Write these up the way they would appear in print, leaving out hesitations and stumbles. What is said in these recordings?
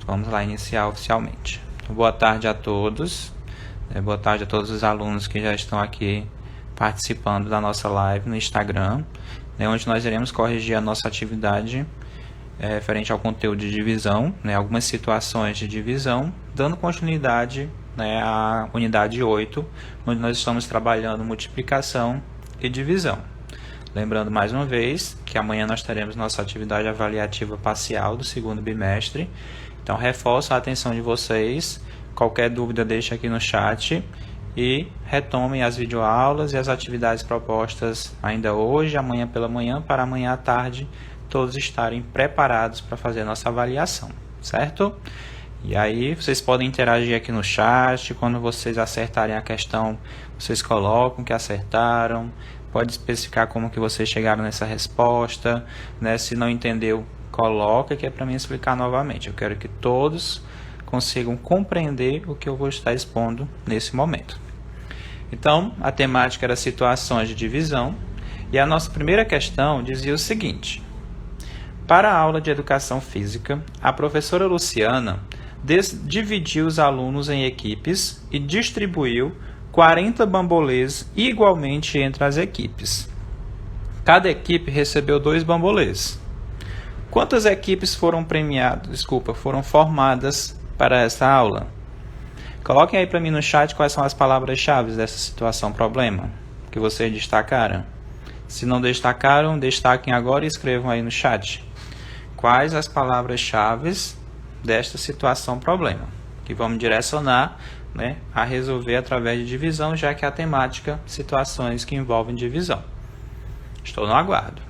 Vamos lá iniciar oficialmente. Boa tarde a todos. Boa tarde a todos os alunos que já estão aqui participando da nossa live no Instagram, onde nós iremos corrigir a nossa atividade referente ao conteúdo de divisão, algumas situações de divisão, dando continuidade à unidade 8, onde nós estamos trabalhando multiplicação e divisão. Lembrando mais uma vez que amanhã nós teremos nossa atividade avaliativa parcial do segundo bimestre. Então, reforço a atenção de vocês. Qualquer dúvida, deixe aqui no chat e retomem as videoaulas e as atividades propostas ainda hoje, amanhã pela manhã, para amanhã à tarde, todos estarem preparados para fazer a nossa avaliação, certo? E aí, vocês podem interagir aqui no chat. Quando vocês acertarem a questão, vocês colocam que acertaram. Pode especificar como que vocês chegaram nessa resposta, Se não entendeu, coloca que é para mim explicar novamente. Eu quero que todos consigam compreender o que eu vou estar expondo nesse momento. Então, a temática era situações de divisão, e a nossa primeira questão dizia o seguinte: para a aula de educação física, a professora Luciana dividiu os alunos em equipes e distribuiu 40 bambolês igualmente entre as equipes. Cada equipe recebeu 2 bambolês. Quantas equipes foram formadas para essa aula? Coloquem aí para mim no chat quais são as palavras-chave dessa situação problema que vocês destacaram. Se não destacaram, destaquem agora e escrevam aí no chat. Quais as palavras-chave desta situação problema que vamos direcionar a resolver através de divisão, já que a temática situações que envolvem divisão. Estou no aguardo.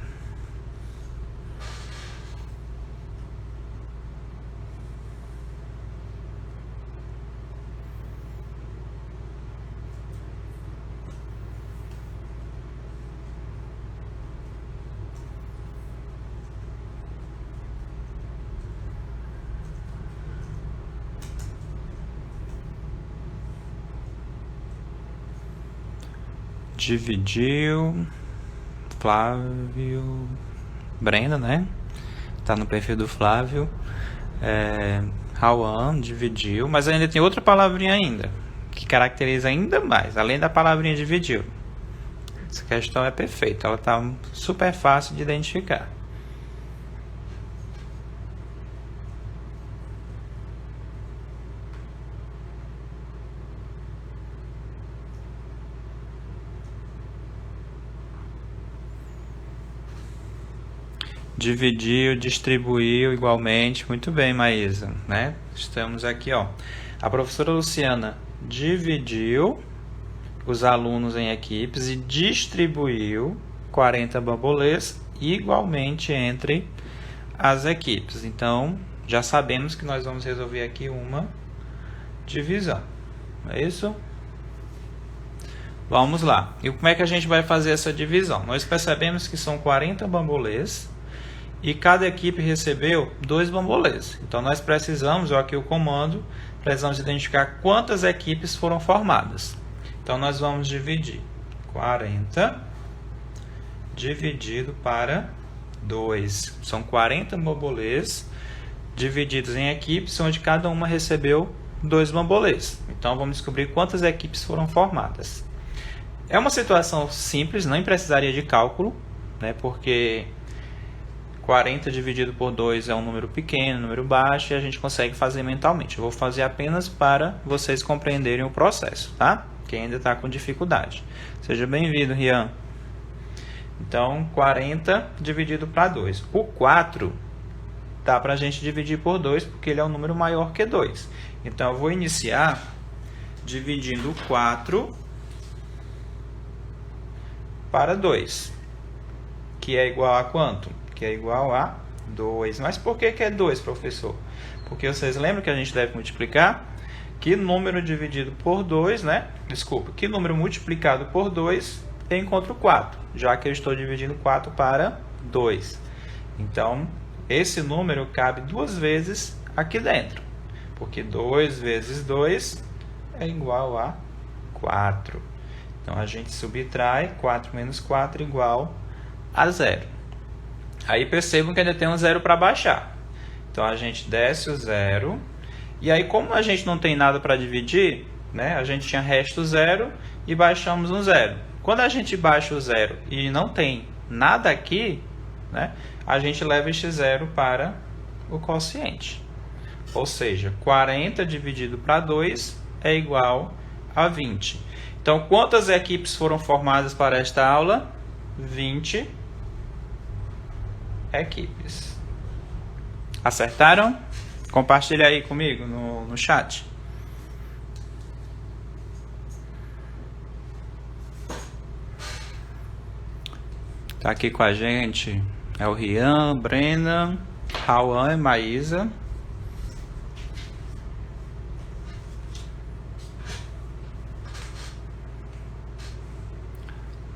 Dividiu, Flávio, Brenda, Tá no perfil do Flávio. Rauan dividiu, mas ainda tem outra palavrinha ainda, que caracteriza ainda mais, além da palavrinha dividiu. Essa questão é perfeita, ela tá super fácil de identificar. Dividiu, distribuiu igualmente. Muito bem, Maísa, Estamos aqui, A professora Luciana dividiu os alunos em equipes e distribuiu 40 bambolês igualmente entre as equipes. Então, já sabemos que nós vamos resolver aqui uma divisão. É isso? Vamos lá. E como é que a gente vai fazer essa divisão? Nós percebemos que são 40 bambolês e cada equipe recebeu 2 bambolês. Então, nós precisamos, aqui o comando, precisamos identificar quantas equipes foram formadas. Então, nós vamos dividir 40 dividido para 2. São 40 bambolês divididos em equipes, onde cada uma recebeu 2 bambolês. Então, vamos descobrir quantas equipes foram formadas. É uma situação simples, não precisaria de cálculo, porque 40 dividido por 2 é um número pequeno, um número baixo, e a gente consegue fazer mentalmente. Eu vou fazer apenas para vocês compreenderem o processo, tá? Quem ainda está com dificuldade. Seja bem-vindo, Rian. Então, 40 dividido para 2. O 4 dá para a gente dividir por 2, porque ele é um número maior que 2. Então, eu vou iniciar dividindo o 4 para 2, que é igual a quanto? Que é igual a 2. Mas por que é 2, professor? Porque vocês lembram que a gente deve multiplicar? Que número dividido por 2, que número multiplicado por 2 eu encontro 4, já que eu estou dividindo 4 para 2. Então, esse número cabe 2 vezes aqui dentro, porque 2 vezes 2 é igual a 4. Então, a gente subtrai 4 menos 4 igual a 0. Aí percebam que ainda tem um 0 para baixar. Então, a gente desce o 0. E aí, como a gente não tem nada para dividir, né? A gente tinha resto 0 e baixamos um 0. Quando a gente baixa o 0 e não tem nada aqui, né? A gente leva este 0 para o quociente. Ou seja, 40 dividido para 2 é igual a 20. Então, quantas equipes foram formadas para esta aula? 20 equipes. Acertaram? Compartilha aí comigo no chat. Tá aqui com a gente é o Rian, Brena, Rauan e Maísa.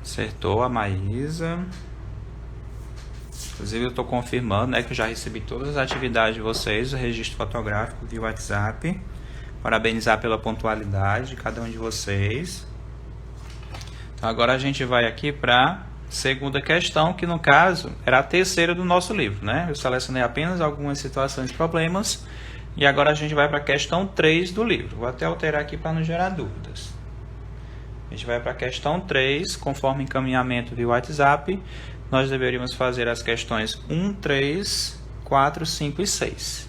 Acertou a Maísa. Inclusive eu estou confirmando, né, que eu já recebi todas as atividades de vocês, o registro fotográfico via WhatsApp. Parabenizar pela pontualidade de cada um de vocês. Então agora a gente vai aqui para segunda questão, que no caso era a terceira do nosso livro, né? Eu selecionei apenas algumas situações e problemas. E agora a gente vai para a questão 3 do livro. Vou até alterar aqui para não gerar dúvidas. A gente vai para a questão 3, conforme encaminhamento via WhatsApp. Nós deveríamos fazer as questões 1, 3, 4, 5 e 6.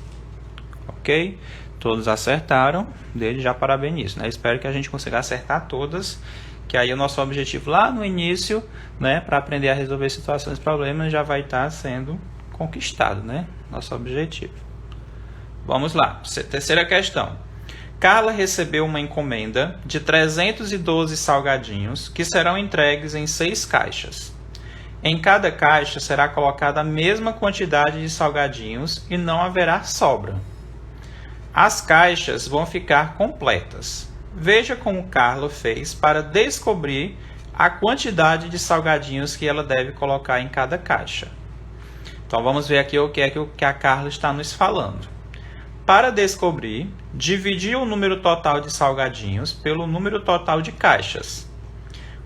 Ok? Todos acertaram. Desde já parabenizo, né? Espero que a gente consiga acertar todas. Que aí o nosso objetivo lá no início, né, para aprender a resolver situações e problemas, já vai estar sendo conquistado, né? Nosso objetivo. Vamos lá. Terceira questão. Carla recebeu uma encomenda de 312 salgadinhos que serão entregues em 6 caixas. Em cada caixa será colocada a mesma quantidade de salgadinhos e não haverá sobra. As caixas vão ficar completas. Veja como Carla fez para descobrir a quantidade de salgadinhos que ela deve colocar em cada caixa. Então vamos ver aqui o que é que a Carla está nos falando. Para descobrir, dividir o número total de salgadinhos pelo número total de caixas.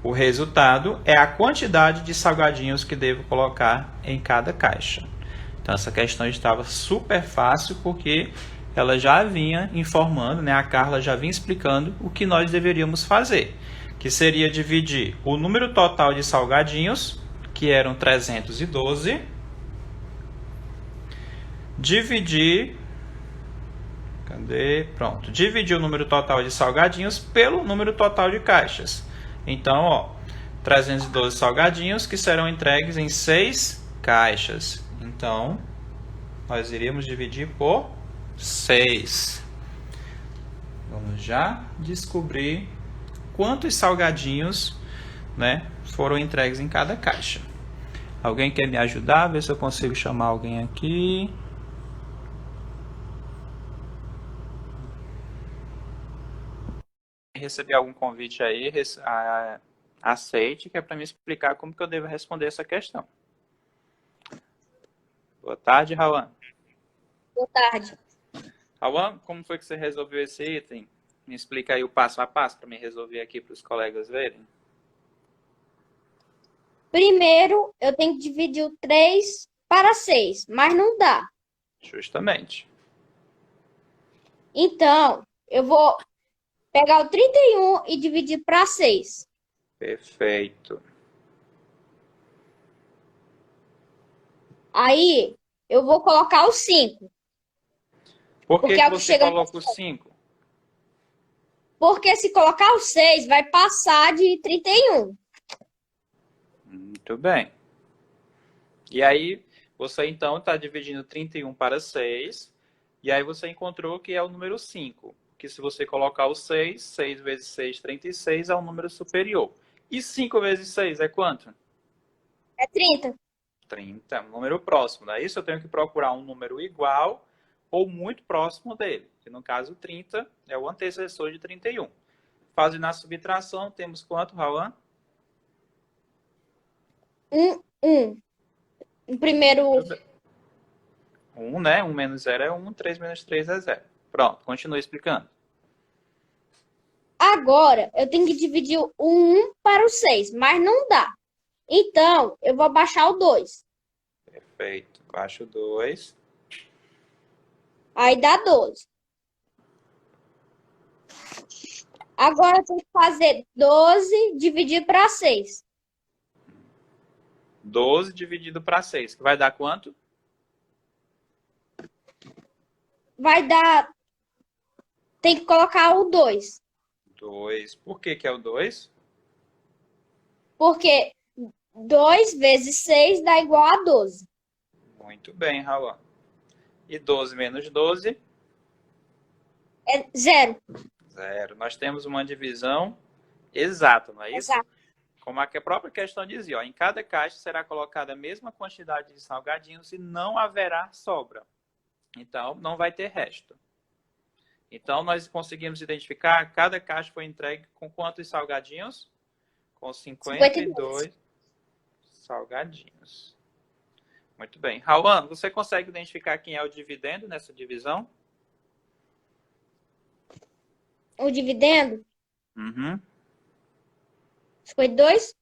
O resultado é a quantidade de salgadinhos que devo colocar em cada caixa. Então essa questão estava super fácil porque ela já vinha informando, né? A Carla já vinha explicando o que nós deveríamos fazer, que seria dividir o número total de salgadinhos, que eram 312, dividir o número total de salgadinhos pelo número total de caixas. Então, ó, 312 salgadinhos que serão entregues em 6 caixas. Então, nós iríamos dividir por 6. Vamos já descobrir quantos salgadinhos, né, foram entregues em cada caixa. Alguém quer me ajudar? Ver se eu consigo chamar alguém aqui. Receber algum convite aí, aceite, que é para me explicar como que eu devo responder essa questão. Boa tarde, Rauan. Boa tarde. Rauan, como foi que você resolveu esse item? Me explica aí o passo a passo para me resolver aqui para os colegas verem. Primeiro, eu tenho que dividir o 3 para 6, mas não dá. Justamente. Então, eu vou pegar o 31 e dividir para 6. Perfeito. Aí, eu vou colocar o 5. Por que você coloca o 5? Porque se colocar o 6, vai passar de 31. Muito bem. E aí, você então está dividindo 31 para 6. E aí você encontrou que é o número 5. Que se você colocar o 6, 6 vezes 6, 36, é um número superior. E 5 vezes 6 é quanto? É 30. 30, é um número próximo. Não é isso? Eu tenho que procurar um número igual ou muito próximo dele. Que no caso, 30 é o antecessor de 31. Fazendo a subtração, temos quanto, Rauan? 1. O primeiro... 1, né? 1 menos 0 é 1, 3 menos 3 é 0. Pronto, continue explicando. Agora, eu tenho que dividir o 1 para o 6, mas não dá. Então, eu vou abaixar o 2. Perfeito. Baixa o 2. Aí dá 12. Agora tem que fazer 12 dividido para 6. 12 dividido para 6, que vai dar quanto? Vai dar. Tem que colocar o 2. 2. Por que que é o 2? Porque 2 vezes 6 dá igual a 12. Muito bem, Raul. E 12 menos 12? É 0. 0. Nós temos uma divisão exata, não é isso? Exato. Como a própria questão dizia, ó, em cada caixa será colocada a mesma quantidade de salgadinhos e não haverá sobra. Então, não vai ter resto. Então, nós conseguimos identificar, cada caixa foi entregue com quantos salgadinhos? Com 52 salgadinhos. Muito bem. Rauan, você consegue identificar quem é o dividendo nessa divisão? O dividendo? Uhum. 52?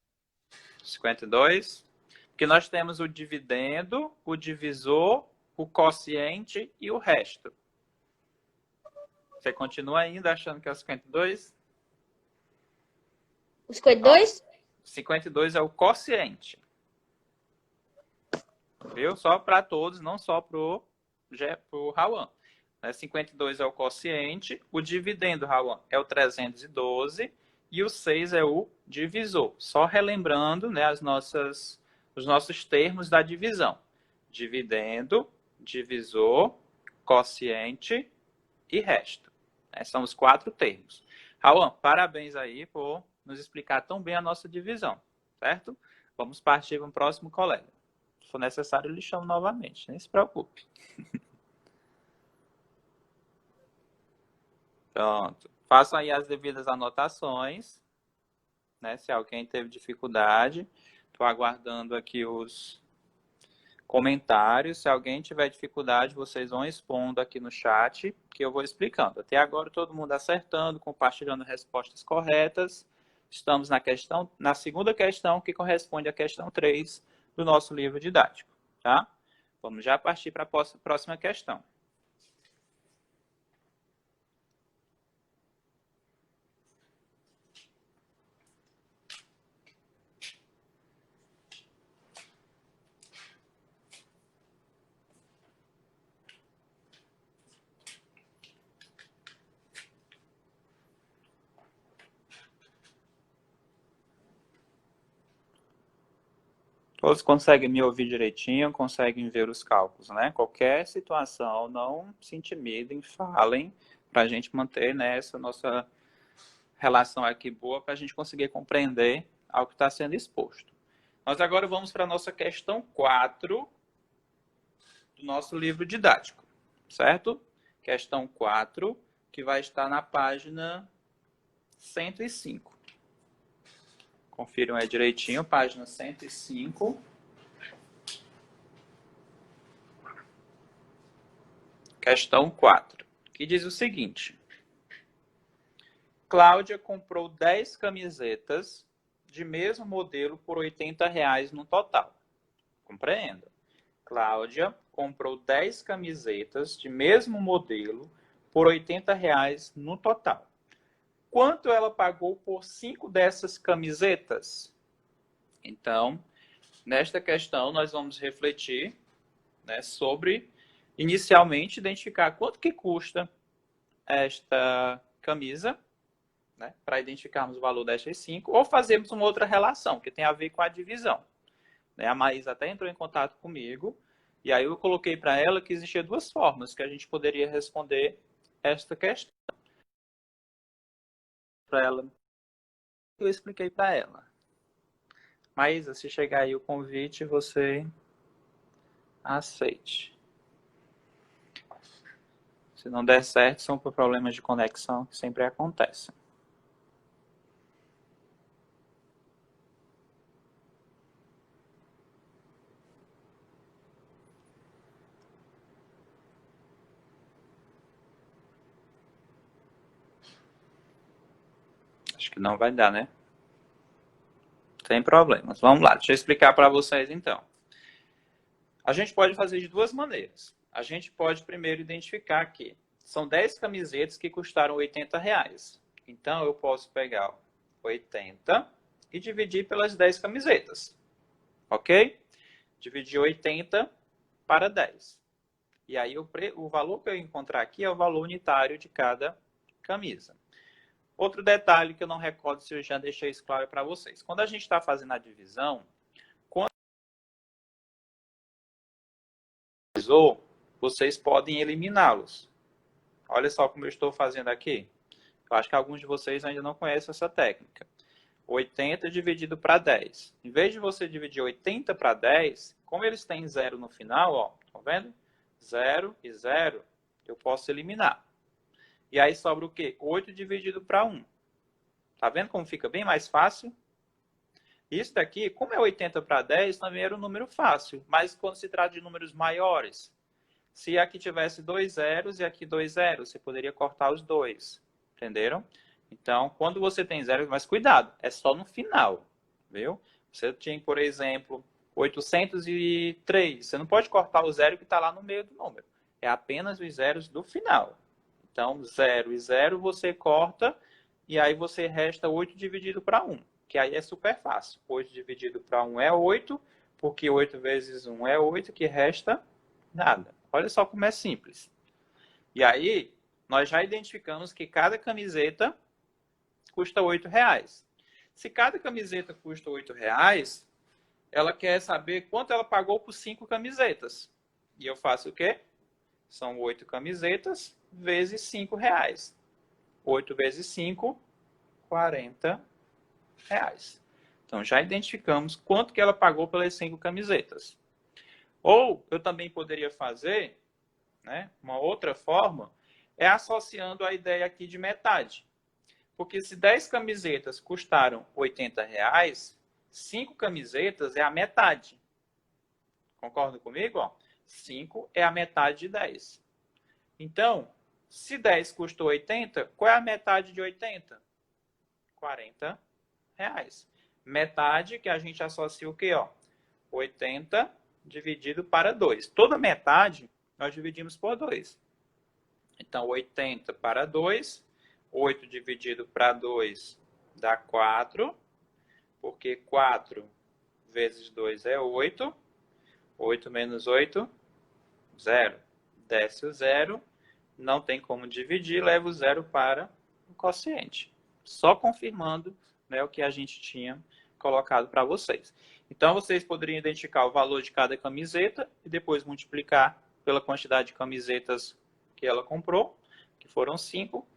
52. Porque nós temos o dividendo, o divisor, o quociente e o resto. Você continua ainda achando que é o 52? O 52? 52 é o quociente. Viu? Só para todos, não só para o Rauan. 52 é o quociente, o dividendo, Rauan, é o 312 e o 6 é o divisor. Só relembrando, né, os nossos termos da divisão. Dividendo, divisor, quociente e resto. São os 4 termos. Rauan, parabéns aí por nos explicar tão bem a nossa divisão, certo? Vamos partir para o próximo colega. Se for necessário, eu lhe chamo novamente, nem se preocupe. Pronto. Façam aí as devidas anotações, né? Se alguém teve dificuldade, estou aguardando aqui os comentários. Se alguém tiver dificuldade, vocês vão expondo aqui no chat, que eu vou explicando. Até agora, todo mundo acertando, compartilhando respostas corretas. Estamos na segunda questão, que corresponde à questão 3 do nosso livro didático, tá? Vamos já partir para a próxima questão. Todos conseguem me ouvir direitinho, conseguem ver os cálculos, né? Qualquer situação, não se intimidem, falem, para a gente manter, né, essa nossa relação aqui boa, para a gente conseguir compreender ao que está sendo exposto. Nós agora vamos para a nossa questão 4 do nosso livro didático, certo? Questão 4, que vai estar na página 105. Confiram aí direitinho, página 105. Questão 4, que diz o seguinte. Cláudia comprou 10 camisetas de mesmo modelo por R$80 no total. Compreenda. Cláudia comprou 10 camisetas de mesmo modelo por R$80 no total. Quanto ela pagou por 5 dessas camisetas? Então, nesta questão, nós vamos refletir, né, sobre, inicialmente, identificar quanto que custa esta camisa, né, para identificarmos o valor destas 5, ou fazermos uma outra relação, que tem a ver com a divisão. Né, a Maísa até entrou em contato comigo, e aí eu coloquei para ela que existia 2 formas que a gente poderia responder esta questão. Para ela, eu expliquei para ela. Maísa, se chegar aí o convite, você aceite. Se não der certo, são por problemas de conexão que sempre acontecem. Acho que não vai dar, né? Sem problemas. Vamos lá, deixa eu explicar para vocês então. A gente pode fazer de 2 maneiras. a gente pode primeiro identificar que são 10 camisetas que custaram R$80. Então, eu posso pegar 80 e dividir pelas 10 camisetas. Ok? Dividir 80 para 10. E aí, o valor que eu encontrar aqui é o valor unitário de cada camisa. Outro detalhe que eu não recordo se eu já deixei isso claro para vocês. Quando a gente está fazendo a divisão, vocês podem eliminá-los. Olha só como eu estou fazendo aqui. Eu acho que alguns de vocês ainda não conhecem essa técnica. 80 dividido para 10. Em vez de você dividir 80 para 10, como eles têm zero no final, ó, tá vendo? 0 e 0, eu posso eliminar. E aí sobra o quê? 8 dividido para 1. Tá vendo como fica bem mais fácil? Isso daqui, como é 80 para 10, também era um número fácil. Mas quando se trata de números maiores, se aqui tivesse 2 zeros e aqui 2 zeros, você poderia cortar os dois. Entenderam? Então, quando você tem zeros, mas cuidado, é só no final. Viu? Você tinha, por exemplo, 803. Você não pode cortar o zero que está lá no meio do número. É apenas os zeros do final. Então, 0 e 0 você corta e aí você resta 8 dividido para 1. Que aí é super fácil. 8 dividido para 1 é 8, porque 8 vezes 1 é 8, que resta nada. Olha só como é simples. E aí, nós já identificamos que cada camiseta custa R$8. Se cada camiseta custa R$8, ela quer saber quanto ela pagou por 5 camisetas. E eu faço o quê? São 8 camisetas vezes R$5. 8 vezes 5, R$40. Então, já identificamos quanto que ela pagou pelas 5 camisetas. Ou, eu também poderia fazer, né, uma outra forma, é associando a ideia aqui de metade. Porque se 10 camisetas custaram R$80, 5 camisetas é a metade. Concorda comigo? Ó? 5 é a metade de 10. Então, se 10 custou 80, qual é a metade de 80? R$40. Metade que a gente associa o quê? Ó? 80 dividido para 2. Toda metade nós dividimos por 2. Então, 80 para 2, 8 dividido para 2 dá 4, porque 4 vezes 2 é 8. 8 menos 8, 0. Desce o 0, não tem como dividir, leva o 0 para o quociente. Só confirmando, né, o que a gente tinha colocado para vocês. Então, vocês poderiam identificar o valor de cada camiseta e depois multiplicar pela quantidade de camisetas que ela comprou, que foram 5,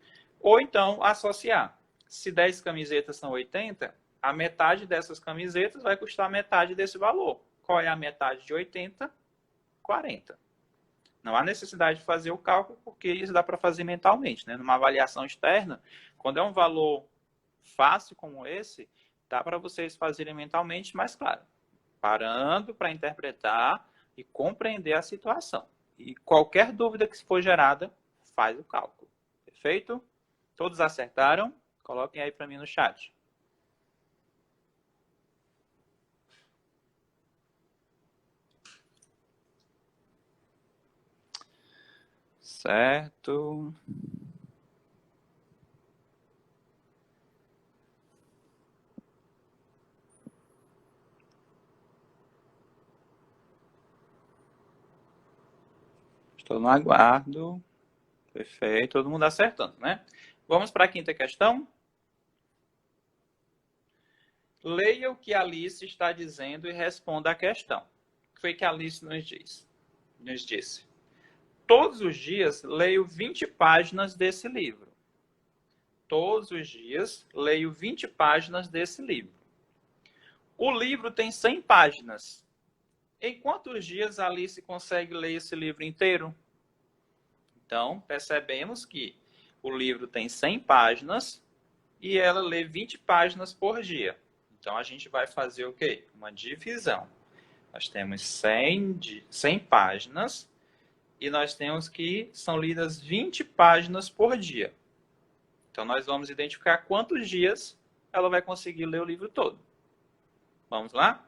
ou então associar. Se 10 camisetas são 80, a metade dessas camisetas vai custar metade desse valor. Qual é a metade de 80? 40. Não há necessidade de fazer o cálculo, porque isso dá para fazer mentalmente, né? Numa avaliação externa, quando é um valor fácil como esse, dá para vocês fazerem mentalmente, mas claro, parando para interpretar e compreender a situação. E qualquer dúvida que for gerada, faz o cálculo. Perfeito? Todos acertaram? Coloquem aí para mim no chat. Certo. Estou no aguardo. Perfeito. Todo mundo acertando, né? Vamos para a quinta questão. Leia o que a Alice está dizendo e responda a questão. O que foi que a Alice nos disse? Todos os dias leio 20 páginas desse livro. Todos os dias leio 20 páginas desse livro. O livro tem 100 páginas. Em quantos dias a Alice consegue ler esse livro inteiro? Então, percebemos que o livro tem 100 páginas e ela lê 20 páginas por dia. Então, a gente vai fazer o quê? Uma divisão. Nós temos 100 páginas e nós temos que são lidas 20 páginas por dia. Então, nós vamos identificar quantos dias ela vai conseguir ler o livro todo. Vamos lá?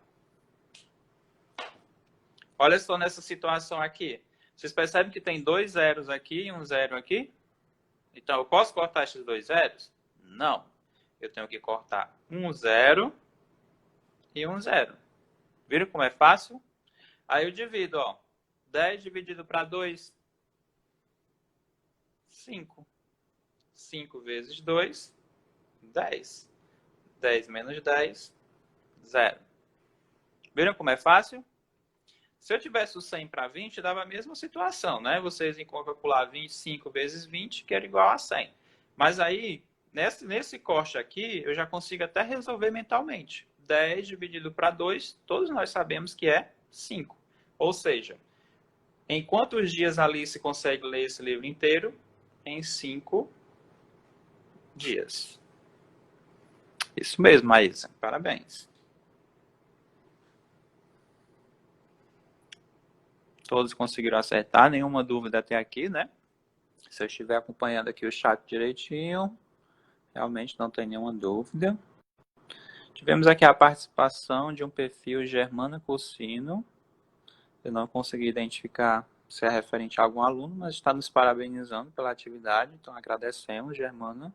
Olha só nessa situação aqui. Vocês percebem que tem 2 zeros aqui e um 0 aqui? Então, eu posso cortar esses 2 zeros? Não. Eu tenho que cortar um 0 e um 0. Viram como é fácil? Aí eu divido, ó. 10 dividido para 2, 5. 5 vezes 2, 10. 10 menos 10, 0. Viram como é fácil? Se eu tivesse o 100 para 20, dava a mesma situação, né? Vocês iam calcular 25 vezes 20, que era igual a 100. Mas aí, nesse corte aqui, eu já consigo até resolver mentalmente. 10 dividido para 2, todos nós sabemos que é 5. Ou seja, em quantos dias a Alice consegue ler esse livro inteiro? Em 5 dias. Isso mesmo, Maísa. Parabéns. Todos conseguiram acertar, nenhuma dúvida até aqui, né? Se eu estiver acompanhando aqui o chat direitinho, realmente não tem nenhuma dúvida. Tivemos aqui a participação de um perfil Germana Cursino. Eu não consegui identificar se é referente a algum aluno, mas está nos parabenizando pela atividade, então agradecemos, Germana.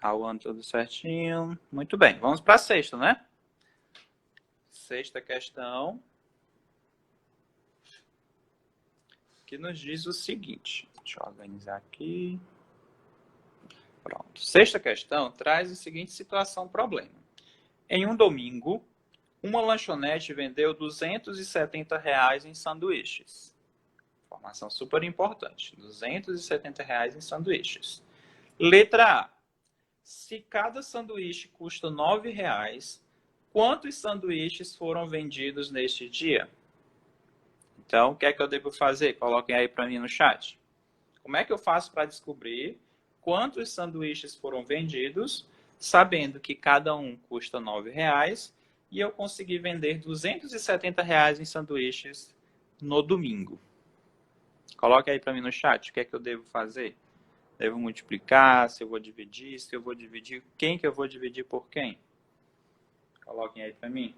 Rauane, tudo certinho. Muito bem, vamos para a sexta, né? Sexta questão, que nos diz o seguinte. Deixa eu organizar aqui. Pronto. Sexta questão traz a seguinte situação, problema. Em um domingo, uma lanchonete vendeu R$ 270 em sanduíches. Informação super importante. R$ 270 em sanduíches. Letra A. Se cada sanduíche custa R$ 9,00, quantos sanduíches foram vendidos neste dia? Então, o que é que eu devo fazer? Coloquem aí para mim no chat. Como é que eu faço para descobrir quantos sanduíches foram vendidos, sabendo que cada um custa R$ 9,00 e eu consegui vender R$ 270 em sanduíches no domingo? Coloque aí para mim no chat o que é que eu devo fazer. Devo multiplicar, se eu vou dividir, quem que eu vou dividir por quem? Coloquem aí para mim.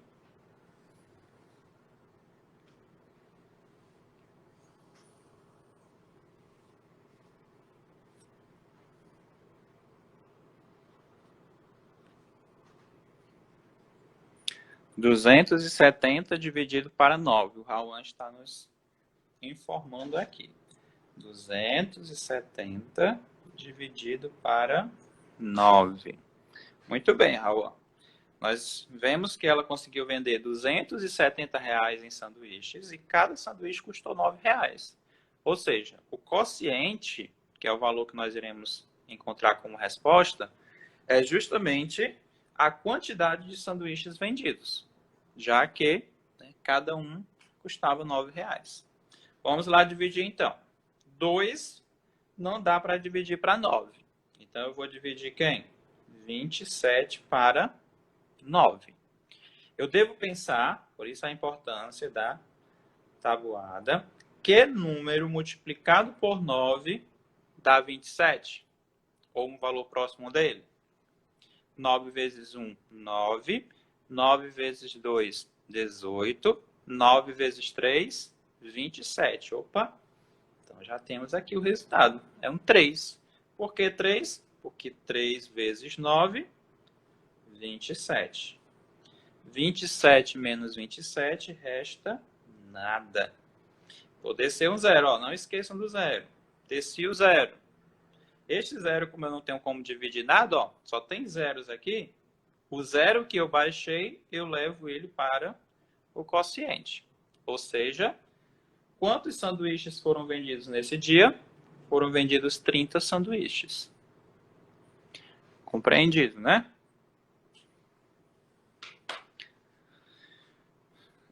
R$ 270 dividido para 9. O Raul está nos informando aqui. 270 dividido para 9. Muito bem, Raul. Nós vemos que ela conseguiu vender R$ 270 em sanduíches e cada sanduíche custou R$ 9,00. Ou seja, o quociente, que é o valor que nós iremos encontrar como resposta, é justamente a quantidade de sanduíches vendidos, já que cada um custava R$ 9,00. Vamos lá dividir então. 2 não dá para dividir para 9. Então eu vou dividir quem? 27 para 9. Eu devo pensar, por isso a importância da tabuada, que número multiplicado por 9 dá 27? Ou um valor próximo dele? 9 vezes 1, 9. 9 vezes 2, 18. 9 vezes 3, 27. Opa! Então já temos aqui o resultado. É um 3. Por que 3? Porque 3 vezes 9, 27. 27 menos 27 resta nada. Vou descer um 0. Ó, não esqueçam do 0. Desci o 0. Este 0, como eu não tenho como dividir nada, ó, só tem zeros aqui. O 0 que eu baixei, eu levo ele para o quociente. Ou seja, quantos sanduíches foram vendidos nesse dia? Foram vendidos 30 sanduíches. Compreendido, né?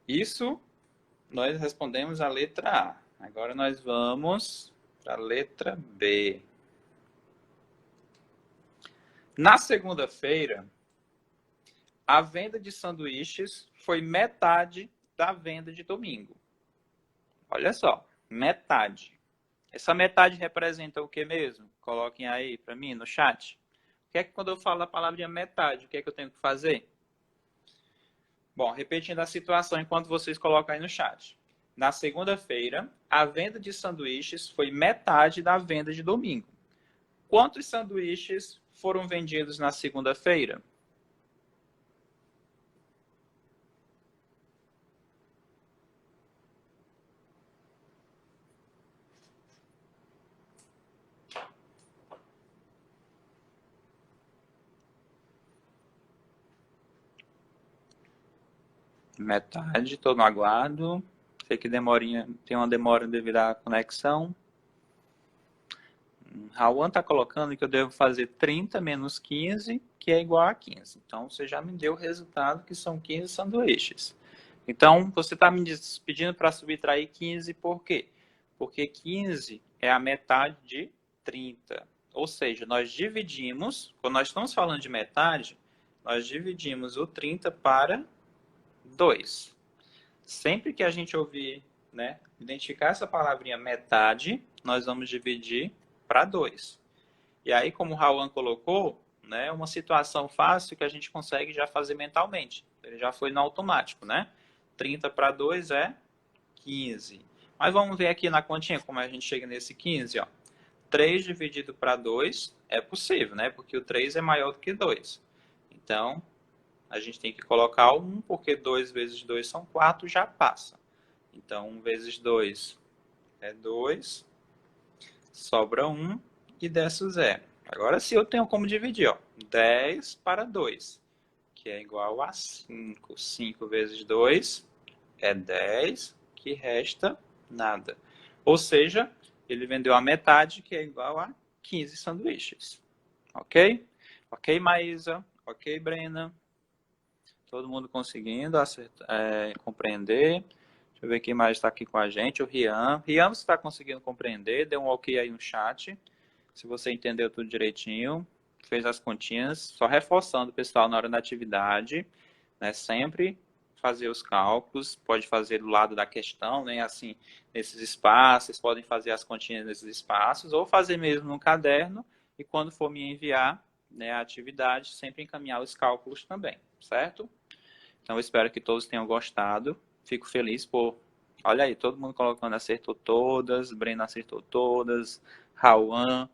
Isso nós respondemos a letra A. Agora nós vamos para a letra B. Na segunda-feira, a venda de sanduíches foi metade da venda de domingo. Olha só, metade. Essa metade representa o que mesmo? Coloquem aí para mim no chat. O que é que quando eu falo a palavra metade, o que é que eu tenho que fazer? Bom, repetindo a situação enquanto vocês colocam aí no chat. Na segunda-feira, a venda de sanduíches foi metade da venda de domingo. Quantos sanduíches foram vendidos na segunda-feira? Metade, estou no aguardo. Sei que tem uma demora devido à conexão. Raul está colocando que eu devo fazer 30 menos 15, que é igual a 15. Então, você já me deu o resultado, que são 15 sanduíches. Então, você está me pedindo para subtrair 15 por quê? Porque 15 é a metade de 30. Ou seja, nós dividimos, quando nós estamos falando de metade, nós dividimos o 30 para 2. Sempre que a gente ouvir, né, identificar essa palavrinha metade, nós vamos dividir para 2. E aí, como o Raul colocou, né, uma situação fácil que a gente consegue já fazer mentalmente. Ele já foi no automático, né? 30 para 2 é 15. Mas vamos ver aqui na continha como a gente chega nesse 15, ó. 3 dividido para 2 é possível, né? Porque o 3 é maior do que 2. Então, a gente tem que colocar o 1, porque 2 vezes 2 são 4, já passa. Então, 1 vezes 2 é 2, sobra 1 e desce o 0. Agora sim eu tenho como dividir, ó. 10 para 2, que é igual a 5. 5 vezes 2 é 10, que resta nada. Ou seja, ele vendeu a metade, que é igual a 15 sanduíches. Ok? Ok, Maísa? Ok, Brena? Todo mundo conseguindo compreender. Deixa eu ver quem mais está aqui com a gente. O Rian. Rian, você está conseguindo compreender? Dê um ok aí no chat. Se você entendeu tudo direitinho. Fez as continhas. Só reforçando, pessoal, na hora da atividade. Né, sempre fazer os cálculos. Pode fazer do lado da questão, né, assim, nesses espaços. Vocês podem fazer as continhas nesses espaços. Ou fazer mesmo no caderno. E quando for me enviar, né, a atividade, sempre encaminhar os cálculos também. Certo? Então, eu espero que todos tenham gostado. Fico feliz por... Olha aí, todo mundo colocando acertou todas, Brena acertou todas, Rauan.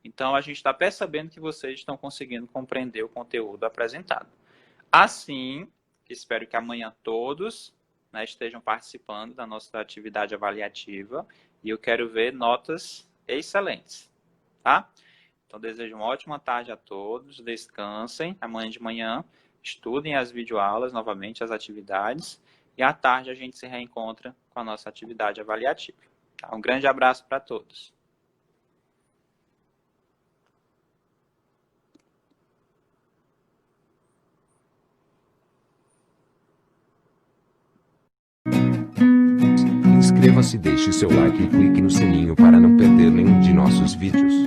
Então, a gente está percebendo que vocês estão conseguindo compreender o conteúdo apresentado. Assim, espero que amanhã todos, né, estejam participando da nossa atividade avaliativa e eu quero ver notas excelentes, tá? Então, desejo uma ótima tarde a todos, descansem, amanhã de manhã estudem as videoaulas novamente, as atividades, e à tarde a gente se reencontra com a nossa atividade avaliativa. Tá? Um grande abraço para todos. Inscreva-se, deixe seu like e clique no sininho para não perder nenhum de nossos vídeos.